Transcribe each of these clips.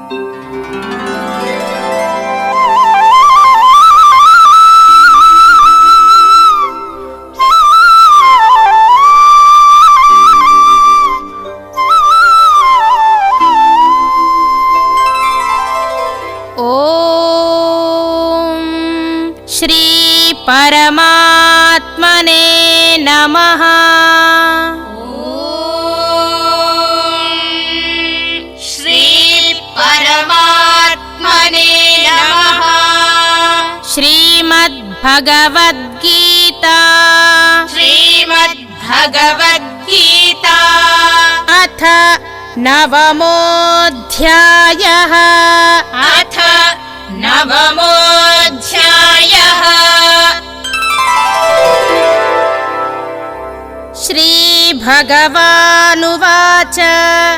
श्री परमात्मने नमः। श्री परमात्मने नमः। श्रीमद्भगवद्गीता श्रीमद्भगवद्गीता अथ नवमोऽध्यायः। अथ नवमोऽध्यायः। श्रीभगवानुवाच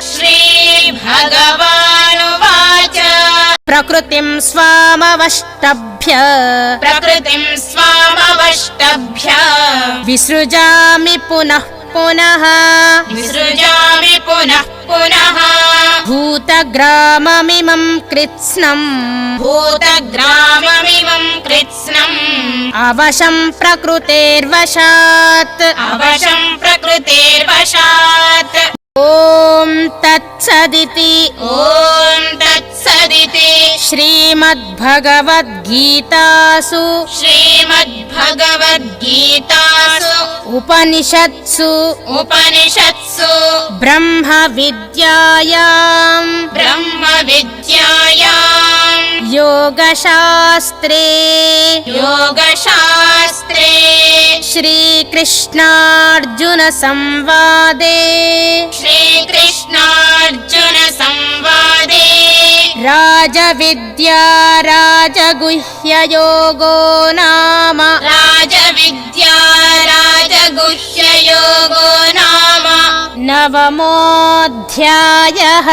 श्रीभगवानुवाच प्रकृतिं स्वामवष्टभ्य विसृजामि पुनः पुनः विसृजामि पुनः पुनः भूतग्राममिमं कृत्स्नम् अवशं प्रकृतेर्वशात् ॐ तत्सदिति श्रीमद्भगवद्गीतासु उपनिषत्सु ब्रह्मविद्यायां योगशास्त्रे श्रीकृष्णार्जुन संवादे राजविद्या राजगुह्ययोगो नाम नवमोऽध्यायः।